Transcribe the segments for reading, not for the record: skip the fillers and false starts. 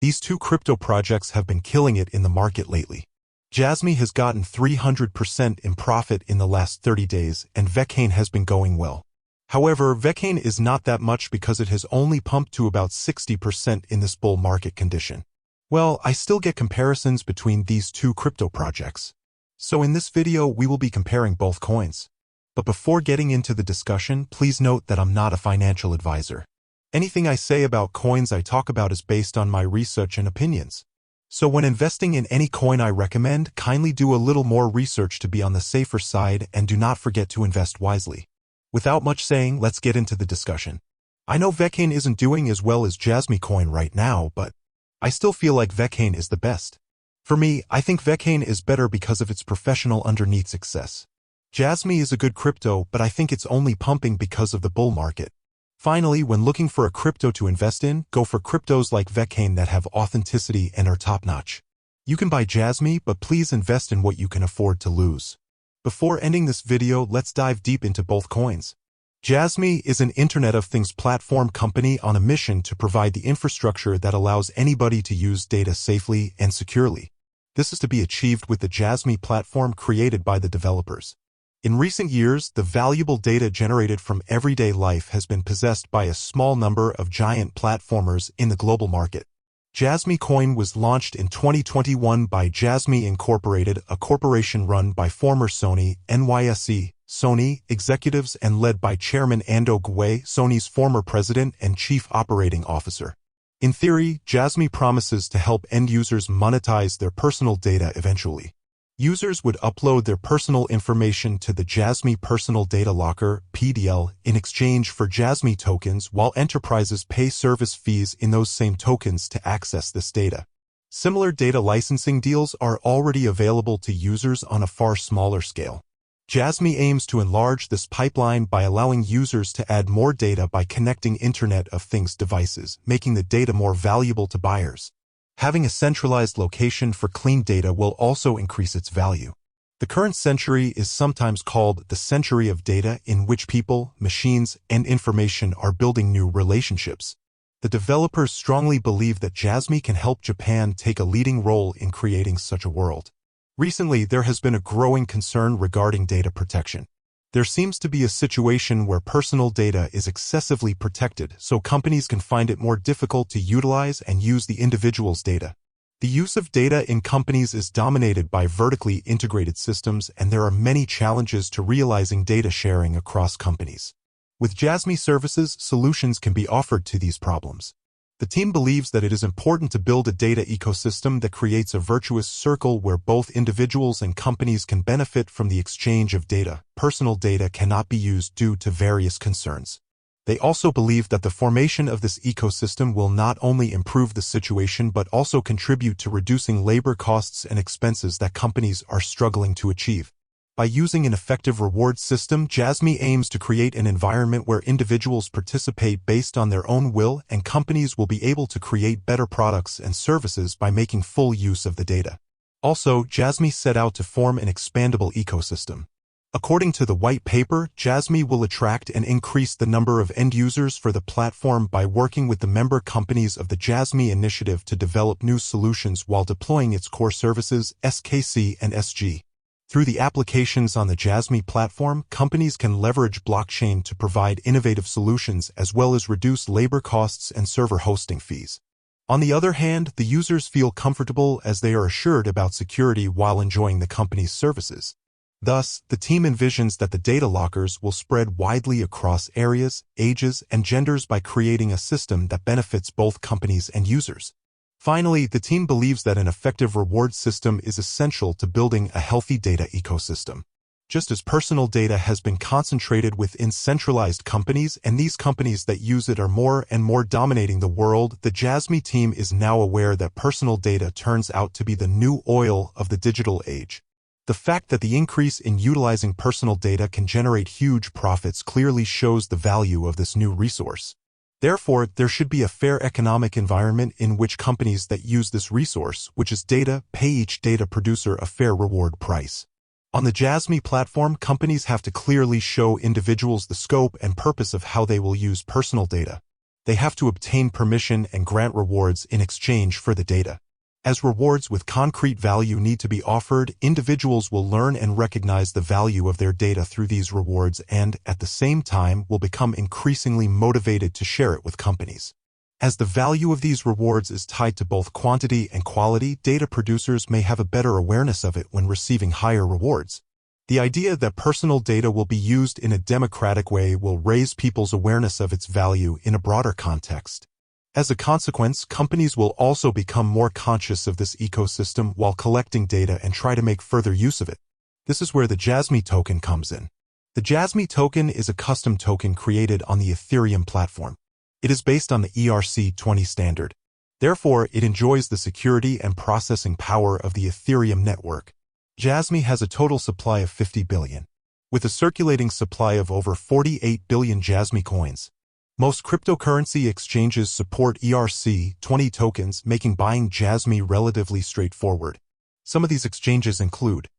These two crypto projects have been killing it in the market lately. Jasmy has gotten 300% in profit in the last 30 days, and Vechain has been going well. However, Vechain is not that much because it has only pumped to about 60% in this bull market condition. Well, I still get comparisons between these two crypto projects. So in this video, we will be comparing both coins. But before getting into the discussion, please note that I'm not a financial advisor. Anything I say about coins I talk about is based on my research and opinions. So when investing in any coin I recommend, kindly do a little more research to be on the safer side and do not forget to invest wisely. Without much saying, let's get into the discussion. I know Vechain isn't doing as well as Jasmy coin right now, but I still feel like Vechain is the best. For me, I think Vechain is better because of its professional underneath success. Jasmy is a good crypto, but I think it's only pumping because of the bull market. Finally, when looking for a crypto to invest in, go for cryptos like Vechain that have authenticity and are top-notch. You can buy Jasmy, but please invest in what you can afford to lose. Before ending this video, let's dive deep into both coins. Jasmy is an Internet of Things platform company on a mission to provide the infrastructure that allows anybody to use data safely and securely. This is to be achieved with the Jasmy platform created by the developers. In recent years, the valuable data generated from everyday life has been possessed by a small number of giant platformers in the global market. Jasmy Coin was launched in 2021 by Jasmy Incorporated, a corporation run by former Sony, NYSE, Sony executives and led by Chairman Nee Guy, Sony's former president and chief operating officer. In theory, Jasmy promises to help end users monetize their personal data eventually. Users would upload their personal information to the Jasmy Personal Data Locker (PDL) in exchange for Jasmy tokens, while enterprises pay service fees in those same tokens to access this data. Similar data licensing deals are already available to users on a far smaller scale. Jasmy aims to enlarge this pipeline by allowing users to add more data by connecting Internet of Things devices, making the data more valuable to buyers. Having a centralized location for clean data will also increase its value. The current century is sometimes called the century of data, in which people, machines, and information are building new relationships. The developers strongly believe that Jasmy can help Japan take a leading role in creating such a world. Recently, there has been a growing concern regarding data protection. There seems to be a situation where personal data is excessively protected, so companies can find it more difficult to utilize and use the individual's data. The use of data in companies is dominated by vertically integrated systems, and there are many challenges to realizing data sharing across companies. With Jasmy services, solutions can be offered to these problems. The team believes that it is important to build a data ecosystem that creates a virtuous circle where both individuals and companies can benefit from the exchange of data. Personal data cannot be used due to various concerns. They also believe that the formation of this ecosystem will not only improve the situation but also contribute to reducing labor costs and expenses that companies are struggling to achieve. By using an effective reward system, Jasmy aims to create an environment where individuals participate based on their own will, and companies will be able to create better products and services by making full use of the data. Also, Jasmy set out to form an expandable ecosystem. According to the white paper, Jasmy will attract and increase the number of end users for the platform by working with the member companies of the Jasmy initiative to develop new solutions while deploying its core services, SKC and SG. Through the applications on the Jasmy platform, companies can leverage blockchain to provide innovative solutions as well as reduce labor costs and server hosting fees. On the other hand, the users feel comfortable as they are assured about security while enjoying the company's services. Thus, the team envisions that the data lockers will spread widely across areas, ages, and genders by creating a system that benefits both companies and users. Finally, the team believes that an effective reward system is essential to building a healthy data ecosystem. Just as personal data has been concentrated within centralized companies and these companies that use it are more and more dominating the world, the Jasmy team is now aware that personal data turns out to be the new oil of the digital age. The fact that the increase in utilizing personal data can generate huge profits clearly shows the value of this new resource. Therefore, there should be a fair economic environment in which companies that use this resource, which is data, pay each data producer a fair reward price. On the Jasmy platform, companies have to clearly show individuals the scope and purpose of how they will use personal data. They have to obtain permission and grant rewards in exchange for the data. As rewards with concrete value need to be offered, individuals will learn and recognize the value of their data through these rewards and, at the same time, will become increasingly motivated to share it with companies. As the value of these rewards is tied to both quantity and quality, data producers may have a better awareness of it when receiving higher rewards. The idea that personal data will be used in a democratic way will raise people's awareness of its value in a broader context. As a consequence, companies will also become more conscious of this ecosystem while collecting data and try to make further use of it. This is where the Jasmy token comes in. The Jasmy token is a custom token created on the Ethereum platform. It is based on the ERC-20 standard. Therefore, it enjoys the security and processing power of the Ethereum network. Jasmy has a total supply of 50 billion, with a circulating supply of over 48 billion Jasmy coins. Most cryptocurrency exchanges support ERC-20 tokens, making buying Jasmy relatively straightforward. Some of these exchanges include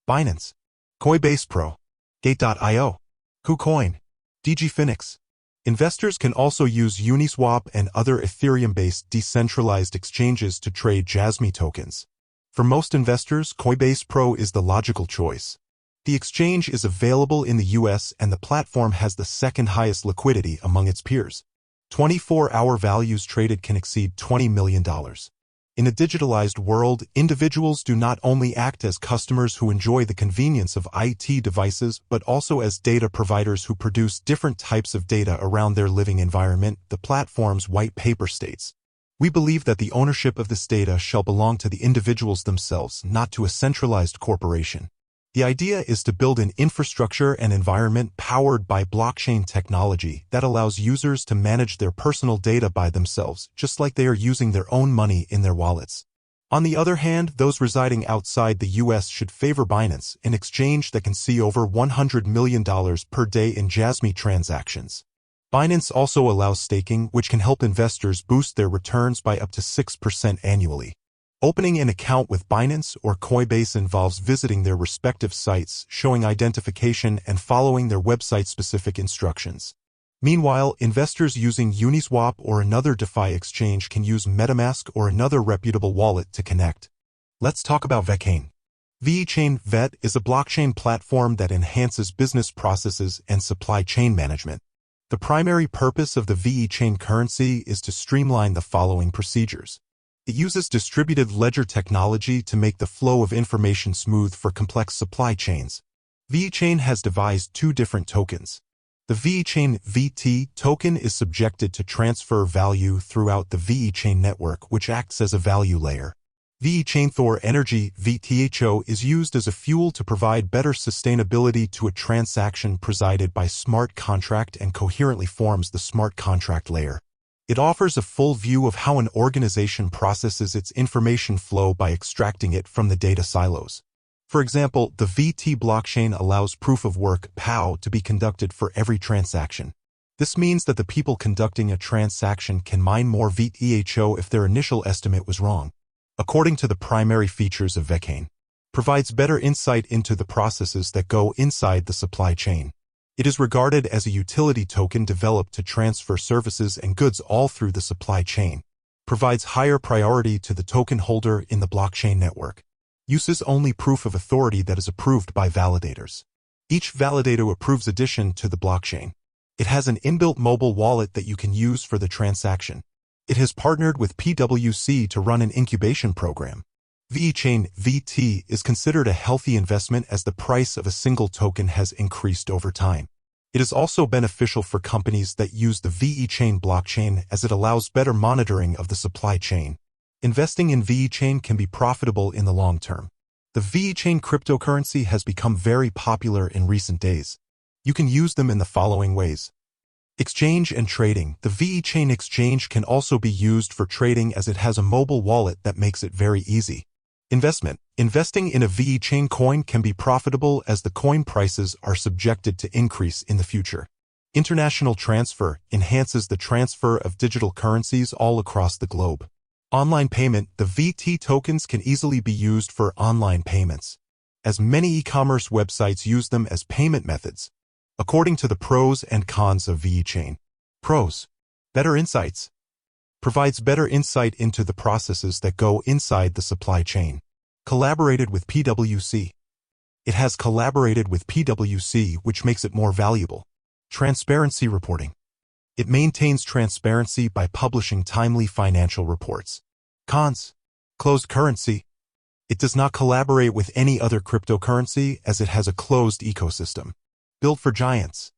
Binance, Coinbase Pro, Gate.io, KuCoin, DigiFinix. Investors can also use Uniswap and other Ethereum-based decentralized exchanges to trade Jasmy tokens. For most investors, Coinbase Pro is the logical choice. The exchange is available in the US and the platform has the second highest liquidity among its peers. 24-hour values traded can exceed $20 million. In a digitalized world, individuals do not only act as customers who enjoy the convenience of IT devices, but also as data providers who produce different types of data around their living environment, the platform's white paper states. We believe that the ownership of this data shall belong to the individuals themselves, not to a centralized corporation. The idea is to build an infrastructure and environment powered by blockchain technology that allows users to manage their personal data by themselves, just like they are using their own money in their wallets. On the other hand, those residing outside the US should favor Binance, an exchange that can see over $100 million per day in Jasmy transactions. Binance also allows staking, which can help investors boost their returns by up to 6% annually. Opening an account with Binance or Coinbase involves visiting their respective sites, showing identification, and following their website-specific instructions. Meanwhile, investors using Uniswap or another DeFi exchange can use MetaMask or another reputable wallet to connect. Let's talk about Vechain. Vechain Vet is a blockchain platform that enhances business processes and supply chain management. The primary purpose of the Vechain currency is to streamline the following procedures. It uses distributed ledger technology to make the flow of information smooth for complex supply chains. Vechain has devised two different tokens. The Vechain VT token is subjected to transfer value throughout the Vechain network, which acts as a value layer. Vechain Thor Energy VTHO is used as a fuel to provide better sustainability to a transaction presided by smart contract and coherently forms the smart contract layer. It offers a full view of how an organization processes its information flow by extracting it from the data silos. For example, the VT blockchain allows proof of work (POW) to be conducted for every transaction. This means that the people conducting a transaction can mine more VTHO if their initial estimate was wrong. According to the primary features of Vechain, provides better insight into the processes that go inside the supply chain. It is regarded as a utility token developed to transfer services and goods all through the supply chain. Provides higher priority to the token holder in the blockchain network. Uses only proof of authority that is approved by validators. Each validator approves addition to the blockchain. It has an inbuilt mobile wallet that you can use for the transaction. It has partnered with PwC to run an incubation program. Vechain VT is considered a healthy investment as the price of a single token has increased over time. It is also beneficial for companies that use the Vechain blockchain as it allows better monitoring of the supply chain. Investing in Vechain can be profitable in the long term. The Vechain cryptocurrency has become very popular in recent days. You can use them in the following ways. Exchange and trading. The Vechain exchange can also be used for trading as it has a mobile wallet that makes it very easy. Investment. Investing in a Vechain coin can be profitable as the coin prices are subjected to increase in the future. International transfer enhances the transfer of digital currencies all across the globe. Online payment. The VT tokens can easily be used for online payments, as many e-commerce websites use them as payment methods. According to the pros and cons of Vechain. Pros. Better insights. Provides better insight into the processes that go inside the supply chain. Collaborated with PwC. It has collaborated with PwC, which makes it more valuable. Transparency reporting. It maintains transparency by publishing timely financial reports. Cons. Closed currency. It does not collaborate with any other cryptocurrency as it has a closed ecosystem. Built for giants.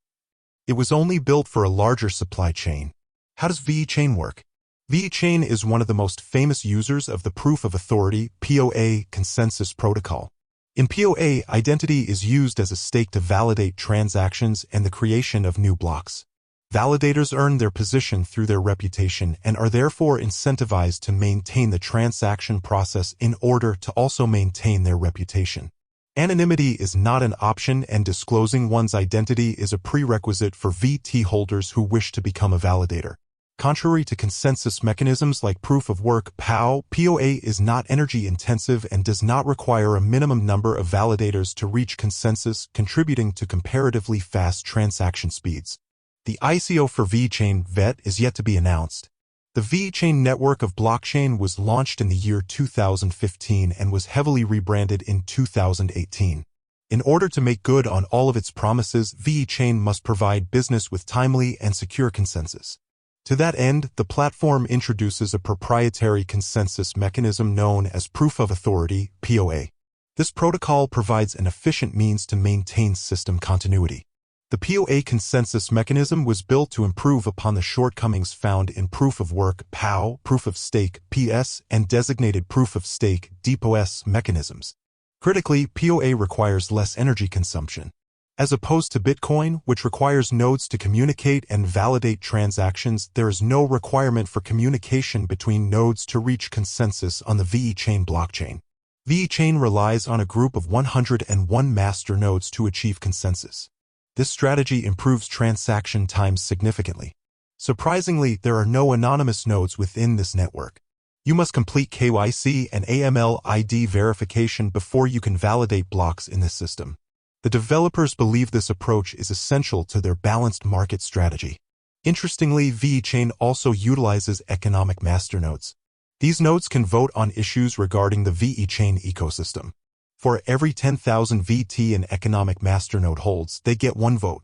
It was only built for a larger supply chain. How does Vechain work? Vechain is one of the most famous users of the Proof of Authority (POA) consensus protocol. In POA, identity is used as a stake to validate transactions and the creation of new blocks. Validators earn their position through their reputation and are therefore incentivized to maintain the transaction process in order to also maintain their reputation. Anonymity is not an option, and disclosing one's identity is a prerequisite for VT holders who wish to become a validator. Contrary to consensus mechanisms like proof of work (POA) is not energy-intensive and does not require a minimum number of validators to reach consensus, contributing to comparatively fast transaction speeds. The ICO for Vechain (VET) is yet to be announced. The Vechain network of blockchain was launched in the year 2015 and was heavily rebranded in 2018. In order to make good on all of its promises, Vechain must provide business with timely and secure consensus. To that end, the platform introduces a proprietary consensus mechanism known as Proof of Authority (POA). This protocol provides an efficient means to maintain system continuity. The POA consensus mechanism was built to improve upon the shortcomings found in Proof of Work (POW), Proof of Stake (PS), and Designated Proof of Stake (DPoS) mechanisms. Critically, POA requires less energy consumption. As opposed to Bitcoin, which requires nodes to communicate and validate transactions, there is no requirement for communication between nodes to reach consensus on the Vechain blockchain. Vechain relies on a group of 101 master nodes to achieve consensus. This strategy improves transaction times significantly. Surprisingly, there are no anonymous nodes within this network. You must complete KYC and AML ID verification before you can validate blocks in this system. The developers believe this approach is essential to their balanced market strategy. Interestingly, Vechain also utilizes economic masternodes. These nodes can vote on issues regarding the Vechain ecosystem. For every 10,000 VT an economic masternode holds, they get one vote.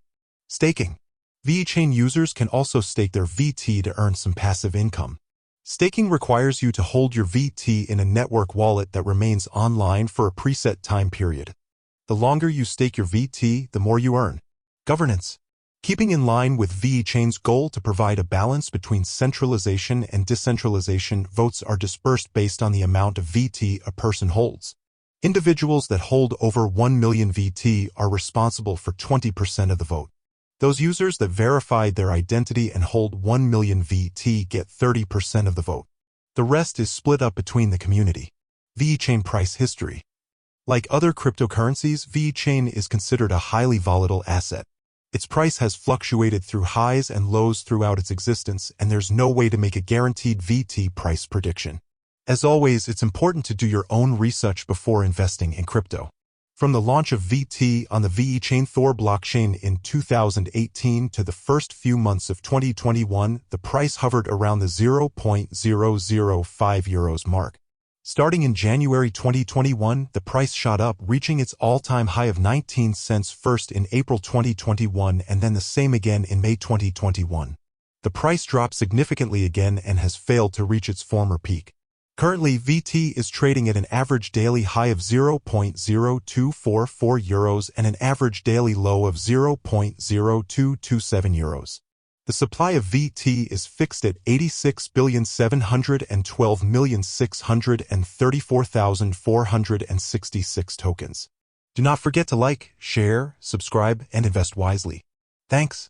Staking. Vechain users can also stake their VT to earn some passive income. Staking requires you to hold your VT in a network wallet that remains online for a preset time period. The longer you stake your VT, the more you earn. Governance. Keeping in line with Vechain's goal to provide a balance between centralization and decentralization, votes are dispersed based on the amount of VT a person holds. Individuals that hold over 1 million VT are responsible for 20% of the vote. Those users that verified their identity and hold 1 million VT get 30% of the vote. The rest is split up between the community. Vechain price history. Like other cryptocurrencies, Vechain is considered a highly volatile asset. Its price has fluctuated through highs and lows throughout its existence, and there's no way to make a guaranteed VT price prediction. As always, it's important to do your own research before investing in crypto. From the launch of VT on the Vechain Thor blockchain in 2018 to the first few months of 2021, the price hovered around the 0.005 euros mark. Starting in January 2021, the price shot up, reaching its all-time high of 19 cents first in April 2021 and then the same again in May 2021. The price dropped significantly again and has failed to reach its former peak. Currently, VT is trading at an average daily high of 0.0244 euros and an average daily low of 0.0227 euros. The supply of VT is fixed at 86,712,634,466 tokens. Do not forget to like, share, subscribe, and invest wisely. Thanks.